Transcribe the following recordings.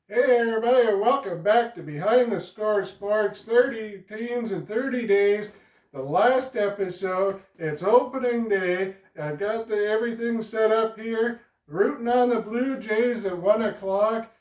Hey everybody, and welcome back to Behind the Score Sports 30 Teams in 30 Days. The last episode, it's opening day. I've got everything set up here, rooting on the Blue Jays at 1 o'clock.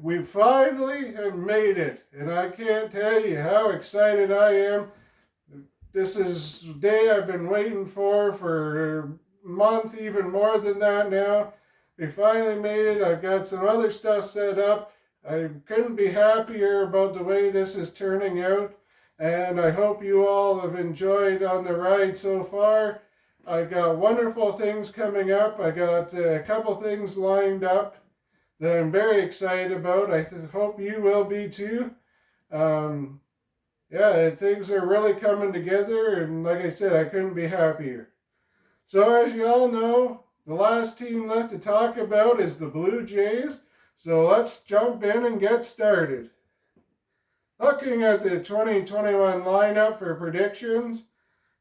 We finally have made it, and I can't tell you how excited I am. This is the day I've been waiting for a month, even more than that now. We finally made it. I've got some other stuff set up. I couldn't be happier about the way this is turning out, and I hope you all have enjoyed on the ride so far. I got wonderful things coming up. I got a couple things lined up that I'm very excited about. I hope you will be too. Um, yeah, things are really coming together, and like I said, I couldn't be happier. So, as you all know, the last team left to talk about is the Blue Jays. So, let's jump in and get started. Looking at the 2021 lineup for predictions,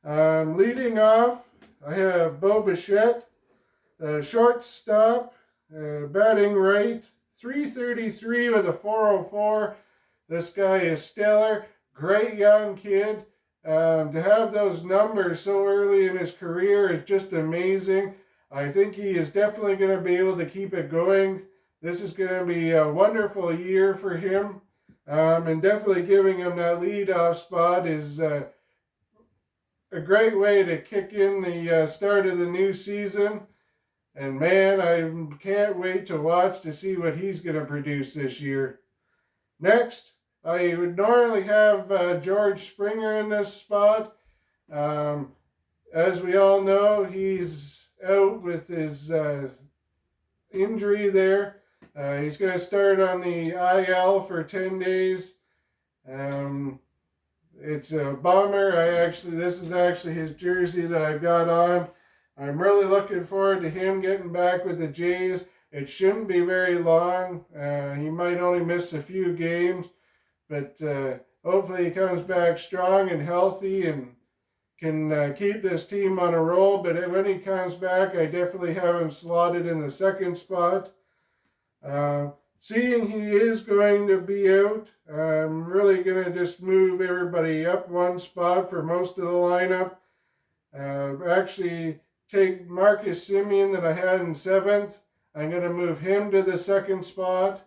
leading off, I have Bo Bichette, shortstop, batting right, 333 with a 404. This guy is stellar, great young kid. To have those numbers so early in his career is just amazing. I think he is definitely going to be able to keep it going. This is going to be a wonderful year for him. And definitely giving him that leadoff spot is a great way to kick in the start of the new season. And man, I can't wait to watch to see what he's going to produce this year. Next, I would normally have George Springer in this spot. As we all know, he's out with his injury there. He's going to start on the IL for 10 days. It's a bummer. This is actually his jersey that I've got on. I'm really looking forward to him getting back with the Jays. It shouldn't be very long. He might only miss a few games, but hopefully he comes back strong and healthy and can keep this team on a roll. But when he comes back, I definitely have him slotted in the second spot. Seeing he is going to be out, I'm really going to just move everybody up one spot for most of the lineup. Actually, take Marcus Semien that I had in seventh. I'm going to move him to the second spot.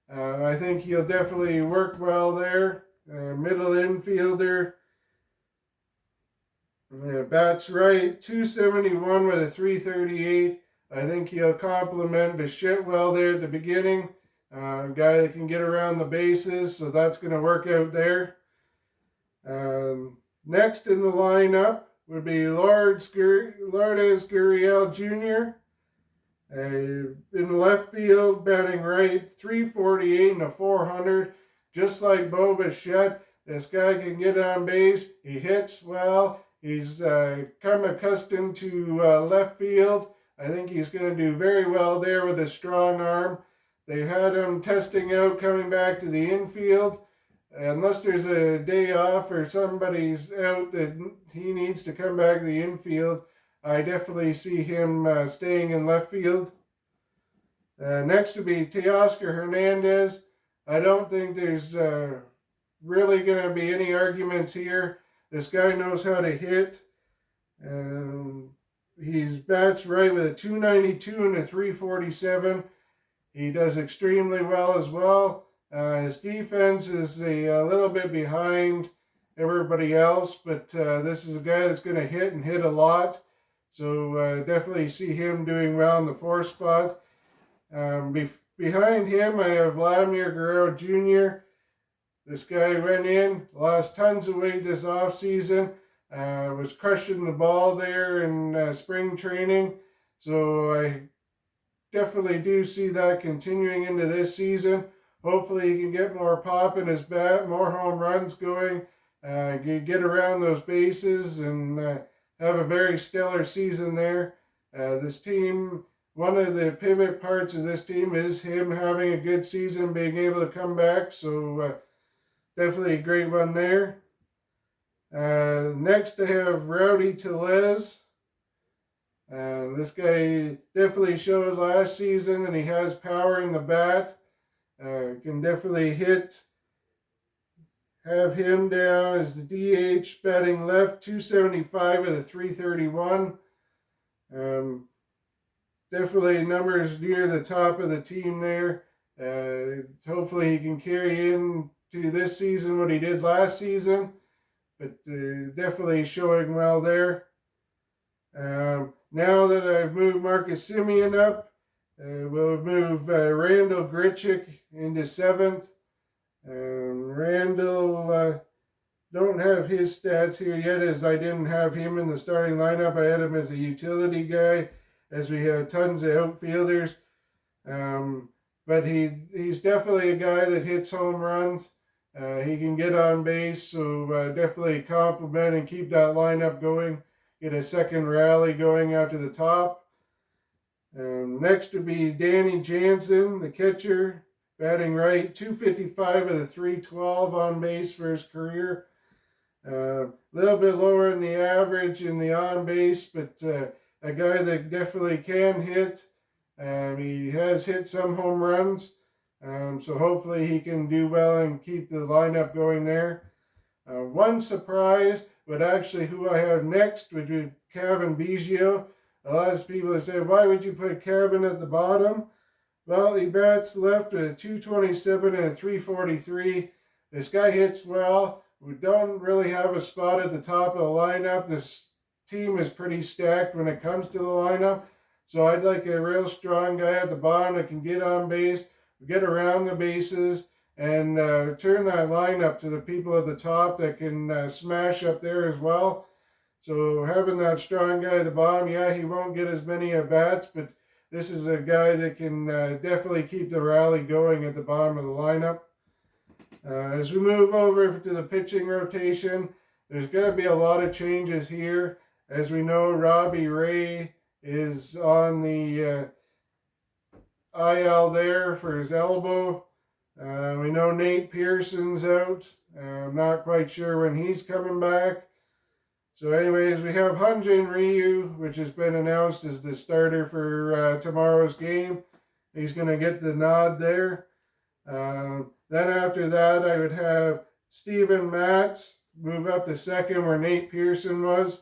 I think he'll definitely work well there. Middle infielder. Bats right, 271 with a 338. I think he'll complement Bichette well there at the beginning. Guy that can get around the bases, so that's going to work out there. Next in the lineup would be Lourdes Gurriel Jr. In the left field, batting right, 348 and a 400. Just like Bo Bichette, this guy can get on base. He hits well. He's come accustomed to left field. I think he's going to do very well there with a strong arm. They've had him testing out coming back to the infield. Unless there's a day off or somebody's out that he needs to come back to the infield, I definitely see him staying in left field. Next would be Teoscar Hernandez. I don't think there's really going to be any arguments here. This guy knows how to hit. He's bats right with a 292 and a 347. He does extremely well as well. His defense is a little bit behind everybody else, but this is a guy that's going to hit and hit a lot. So definitely see him doing well in the fourth spot. Behind him, I have Vladimir Guerrero Jr. This guy went in, lost tons of weight this offseason, was crushing the ball there in spring training. So I definitely do see that continuing into this season. Hopefully he can get more pop in his bat, more home runs going, get around those bases, and have a very stellar season there. This team, one of the pivot parts of this team is him having a good season, being able to come back. So definitely a great one there. Next I have Rowdy Tellez. This guy definitely showed last season that he has power in the bat. Can definitely hit. Have him down as the DH, batting left, 275 with a 331. Definitely numbers near the top of the team there. Hopefully he can carry in to this season what he did last season, but definitely showing well there. Now that I've moved Marcus Semien up, we'll move Randal Grichuk into 7th. Randall, don't have his stats here yet, as I didn't have him in the starting lineup. I had him as a utility guy, as we have tons of outfielders. But he's definitely a guy that hits home runs. He can get on base, so definitely compliment and keep that lineup going. Get a second rally going out to the top. Next would be Danny Jansen, the catcher, batting right, 255 with a 312 on base for his career. A little bit lower than the average in the on base, but a guy that definitely can hit. He has hit some home runs, so hopefully he can do well and keep the lineup going there. One surprise, but actually who I have next would be Cavan Biggio. A lot of people have said, why would you put Cavan at the bottom? Well, he bats left with a 227 and a 343. This guy hits well. We don't really have a spot at the top of the lineup. This team is pretty stacked when it comes to the lineup. So I'd like a real strong guy at the bottom that can get on base, get around the bases, and turn that lineup to the people at the top that can smash up there as well. So having that strong guy at the bottom, yeah, he won't get as many at-bats, but this is a guy that can definitely keep the rally going at the bottom of the lineup. As we move over to the pitching rotation, there's going to be a lot of changes here. As we know, Robbie Ray is on the IL there for his elbow. We know Nate Pearson's out. I'm not quite sure when he's coming back. So anyways, we have Hyun-Jin Ryu, which has been announced as the starter for tomorrow's game. He's going to get the nod there. Then after that, I would have Steven Matz move up to second where Nate Pearson was.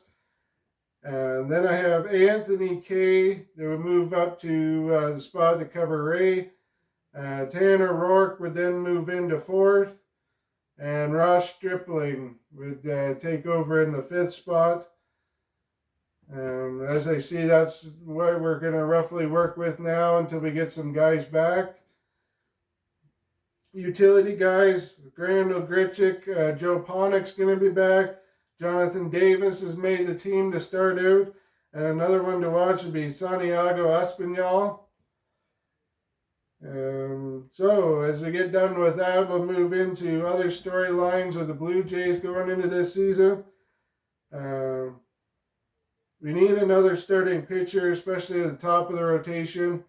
And then I have Anthony Kay that would move up to the spot to cover Ray. Tanner Rourke would then move into fourth. And Ross Stripling would take over in the fifth spot. As I see, that's what we're going to roughly work with now until we get some guys back. Utility guys, Randal Grichuk, Joe Panik's going to be back. Jonathan Davis has made the team to start out. And another one to watch would be Santiago Espinal. So as we get done with that, we'll move into other storylines with the Blue Jays going into this season. We need another starting pitcher, especially at the top of the rotation.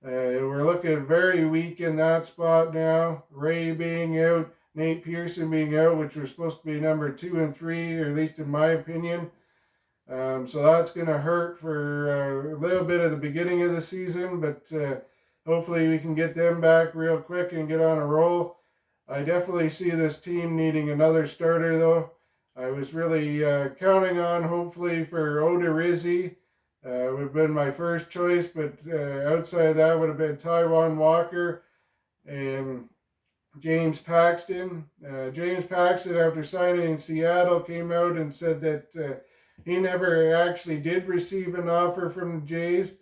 We're looking very weak in that spot now. Ray being out, Nate Pearson being out, which was supposed to be number 2 and 3, or at least in my opinion. So that's going to hurt for a little bit at the beginning of the season, but hopefully we can get them back real quick and get on a roll. I definitely see this team needing another starter, though. I was really counting on, hopefully, for Odorizzi. Would have been my first choice, but outside of that would have been Taijuan Walker and James Paxton. James Paxton, after signing in Seattle, came out and said that he never actually did receive an offer from the Jays.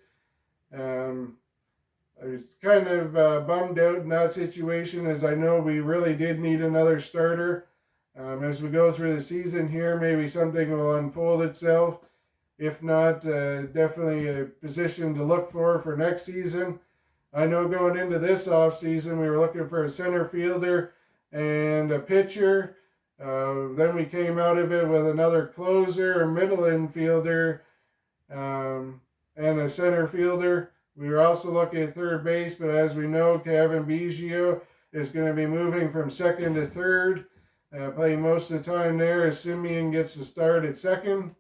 I was kind of bummed out in that situation, as I know we really did need another starter. As we go through the season here, maybe something will unfold itself. If not, definitely a position to look for next season. I know going into this offseason, we were looking for a center fielder and a pitcher. Then we came out of it with another closer, a middle infielder, and a center fielder. We were also looking at third base, but as we know, Cavan Biggio is going to be moving from second to third, playing most of the time there as Semien gets the start at second.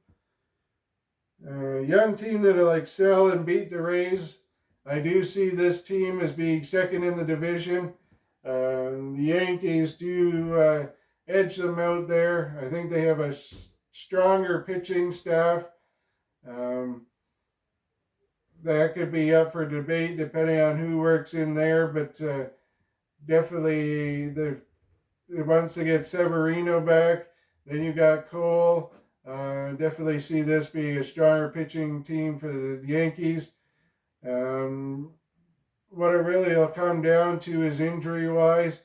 Young team that'll excel and beat the Rays. I do see this team as being second in the division. The Yankees do edge them out there. I think they have a stronger pitching staff. Um, that could be up for debate depending on who works in there, but definitely once they get Severino back, then you got Cole. Definitely see this being a stronger pitching team for the Yankees. What it really will come down to is injury-wise.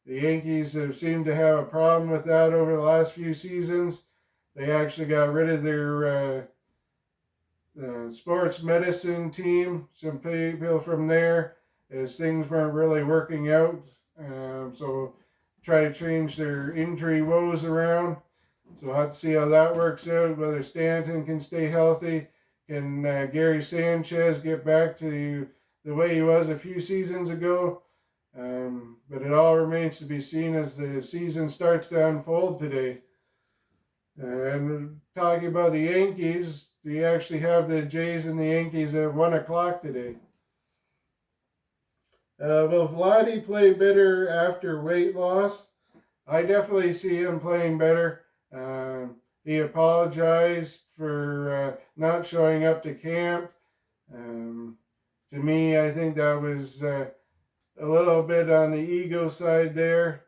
The Yankees have seemed to have a problem with that over the last few seasons. They actually got rid of their sports medicine team, some people from there, as things weren't really working out. So try to change their injury woes around. So we'll have to see how that works out, whether Stanton can stay healthy. Can Gary Sanchez get back to the way he was a few seasons ago? But it all remains to be seen as the season starts to unfold today. And talking about the Yankees, we actually have the Jays and the Yankees at 1 o'clock today. Will Vladdy play better after weight loss? I definitely see him playing better. He apologized for not showing up to camp. To me, I think that was a little bit on the ego side there.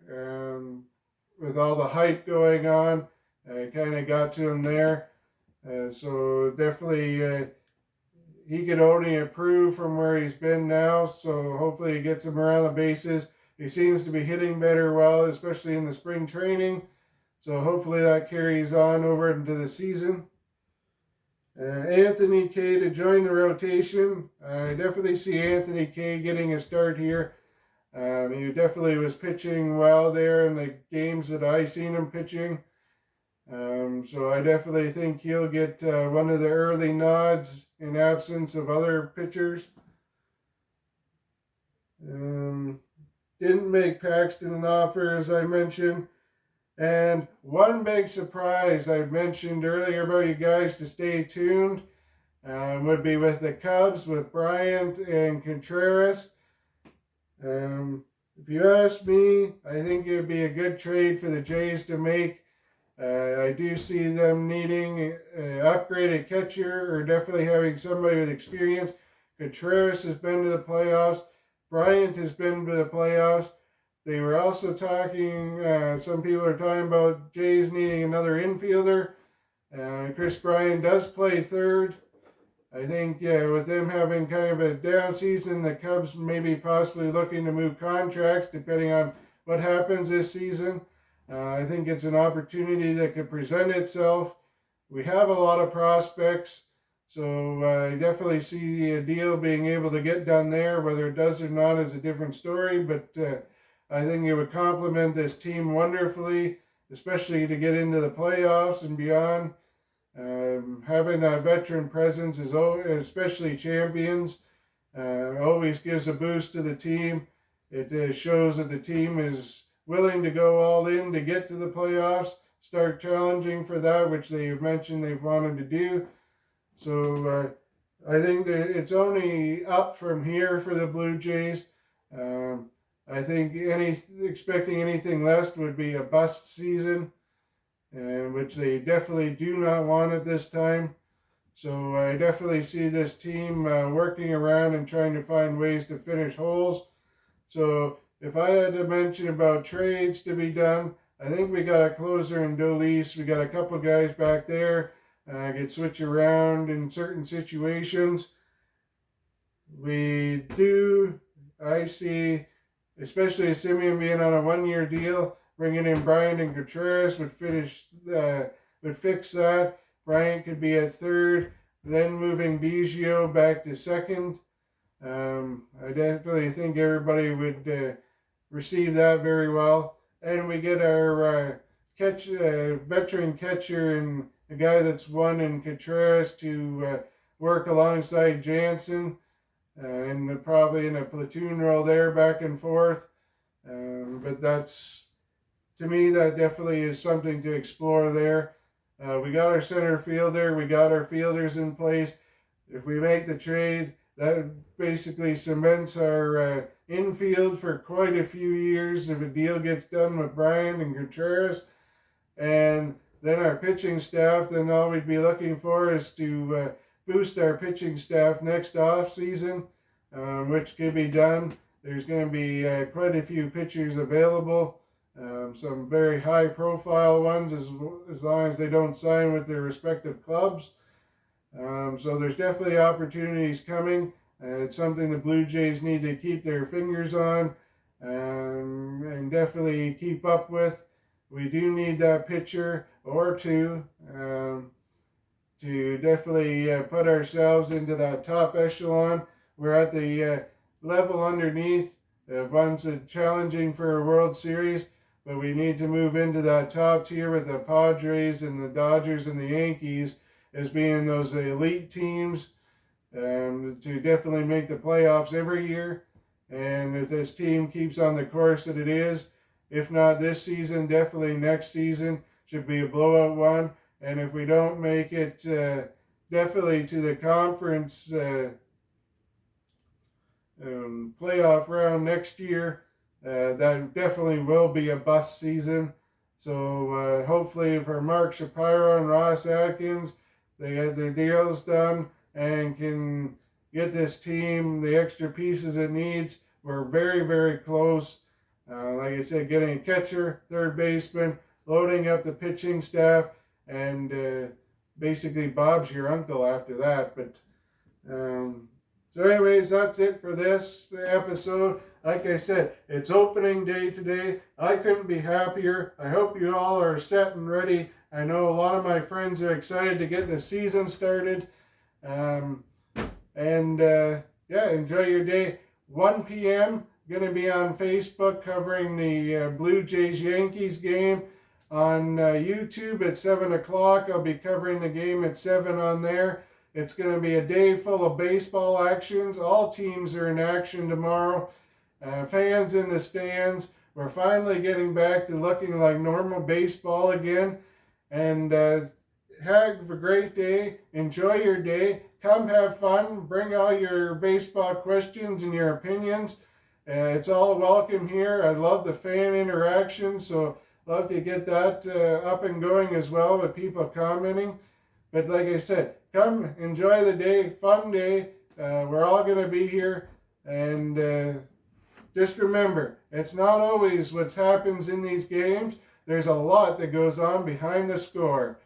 With all the hype going on, it kind of got to him there. So definitely he could only improve from where he's been now. So hopefully he gets him around the bases. He seems to be hitting better well, especially in the spring training. So hopefully that carries on over into the season. Anthony Kay to join the rotation. I definitely see Anthony Kay getting a start here. He definitely was pitching well there in the games that I seen him pitching. So I definitely think he'll get one of the early nods in absence of other pitchers. Didn't make Paxton an offer, as I mentioned. And one big surprise I mentioned earlier about you guys to stay tuned would be with the Cubs, with Bryant and Contreras. If you ask me, I think it would be a good trade for the Jays to make. I do see them needing an upgraded catcher or definitely having somebody with experience. Contreras has been to the playoffs. Bryant has been to the playoffs. They were also talking, some people are talking about Jays needing another infielder. Chris Bryant does play third. I think with them having kind of a down season, the Cubs may be possibly looking to move contracts depending on what happens this season. I think it's an opportunity that could present itself. We have a lot of prospects, so I definitely see a deal being able to get done there. Whether it does or not is a different story, but I think it would complement this team wonderfully, especially to get into the playoffs and beyond. Having that veteran presence, is especially champions, always gives a boost to the team. It shows that the team is willing to go all in to get to the playoffs, start challenging for that, which they have mentioned they've wanted to do. So I think that it's only up from here for the Blue Jays. I think expecting anything less would be a bust season, which they definitely do not want at this time. So I definitely see this team working around and trying to find ways to finish holes. So if I had to mention about trades to be done, I think we got a closer in Dolis. We got a couple guys back there. Get switch around in certain situations. We do, I see, especially Semien being on a 1-year deal, bringing in Bryant and Contreras would fix that. Bryant could be at third, then moving Biggio back to second. I definitely think everybody would receive that very well. And we get our veteran catcher and a guy that's won in Contreras to work alongside Jansen, and probably in a platoon role there back and forth. But that's, to me, that definitely is something to explore there. We got our center fielder. We got our fielders in place. If we make the trade, that basically cements our infield for quite a few years if a deal gets done with Bryant and Contreras. And then our pitching staff, then all we'd be looking for is to boost our pitching staff next off season, which can be done. There's going to be quite a few pitchers available, some very high profile ones as long as they don't sign with their respective clubs. So there's definitely opportunities coming. It's something the Blue Jays need to keep their fingers on and definitely keep up with. We do need that pitcher or two to definitely put ourselves into that top echelon. We're at the level underneath ones challenging for a World Series, but we need to move into that top tier with the Padres and the Dodgers and the Yankees as being those elite teams to definitely make the playoffs every year. And if this team keeps on the course that it is, if not this season, definitely next season should be a blowout one. And if we don't make it definitely to the conference playoff round next year, that definitely will be a bust season. So hopefully for Mark Shapiro and Ross Atkins, they get their deals done and can get this team the extra pieces it needs. We're very, very close. Like I said, getting a catcher, third baseman, loading up the pitching staff, and basically Bob's your uncle after that. But so anyways, that's it for this episode. Like I said, it's opening day today. I couldn't be happier. I hope you all are set and ready. I know a lot of my friends are excited to get the season started. Yeah, enjoy your day. 1 p.m. going to be on Facebook covering the Blue Jays Yankees game. On YouTube at 7 o'clock, I'll be covering the game at 7 on there. It's going to be a day full of baseball actions. All teams are in action tomorrow. Fans in the stands. We're finally getting back to looking like normal baseball again. And have a great day. Enjoy your day. Come have fun. Bring all your baseball questions and your opinions. It's all welcome here. I love the fan interaction, so love to get that up and going as well with people commenting. But like I said, come enjoy the day. Fun day. We're all going to be here. And just remember, it's not always what happens in these games. There's a lot that goes on behind the score.